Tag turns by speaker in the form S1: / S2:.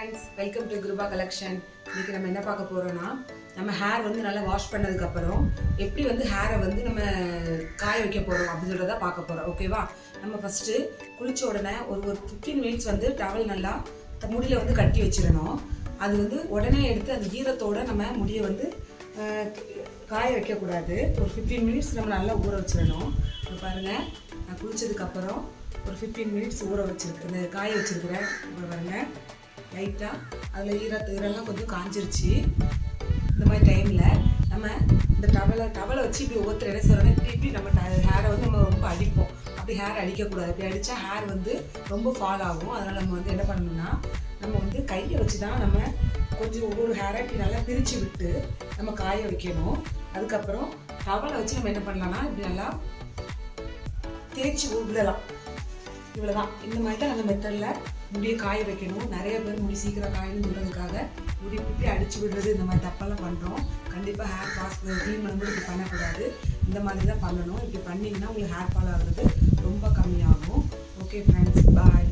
S1: friends, welcome to Guruba collection. இன்னைக்கு நம்ம என்ன பார்க்க போறோம்னா நம்ம ஹேர் வந்து நல்லா வாஷ் பண்ணதுக்கு அப்புறம் எப்படி வந்து ஹேரை வந்து நம்ம காய வைக்க போறோம் அப்படின்றத பார்க்க போறோம். ஓகேவா? நம்ம ஃபர்ஸ்ட் குளிச்ச உடனே ஒரு 15 மினிட்ஸ் வந்து டவல் நல்லா முடியில வந்து கட்டி வச்சிரணும். அது வந்து உடனே எடுத்து அந்த ஈரத்தோட நம்ம முடியை வந்து காய வைக்க கூடாது. ஒரு 15 மினிட்ஸ் நம்ம நல்லா ஊற வச்சிரணும். பாருங்க, நான் குளிச்சதுக்கு அப்புறம் ஒரு 15 மினிட்ஸ் ஊற வச்சிருக்கேன், காய வச்சிருக்கிறேன். பாருங்க, லைட்டாக அதில் ஈரெல்லாம் கொஞ்சம் காஞ்சிருச்சு. இந்த மாதிரி டைமில் நம்ம இந்த டவலை வச்சு இப்படி ஒவ்வொருத்தர் என்ன சொல்கிறேன், இப்படி நம்ம ஹேரை வந்து நம்ம ரொம்ப அடிப்போம். அப்படி ஹேர் அடிக்கக்கூடாது. அப்படி அடித்தா ஹேர் வந்து ரொம்ப ஃபால் ஆகும். அதனால் நம்ம வந்து என்ன பண்ணணும்னா, நம்ம வந்து கையை வச்சு தான் நம்ம கொஞ்சம் ஒவ்வொரு ஹேரை இப்படி நல்லா பிரித்து விட்டு நம்ம காய வைக்கணும். அதுக்கப்புறம் டவலை வச்சு நம்ம என்ன பண்ணலாம்னா இப்படி நல்லா தேய்ச்சி விடலாம். இவ்வளோதான். இந்த மாதிரி தான் நம்ம மெத்தடில் முடியை காய வைக்கணும். நிறைய பேர் முடி சீக்கிரம் காயணும்னு சொல்கிறதுக்காக முடி இப்படி அடிச்சு விடுறது, இந்த மாதிரி தப்பெல்லாம் பண்ணுறோம். கண்டிப்பாக ஹேர் வாஷ் க்ளீன் பண்ணும்போது இப்படி பண்ணக்கூடாது. இந்த மாதிரி தான் பண்ணணும். இப்படி பண்ணிங்கன்னா உங்களுக்கு ஹேர் ஃபால் ஆகுறது ரொம்ப கம்மியாகும். ஓகே ஃப்ரெண்ட்ஸ், பாய்.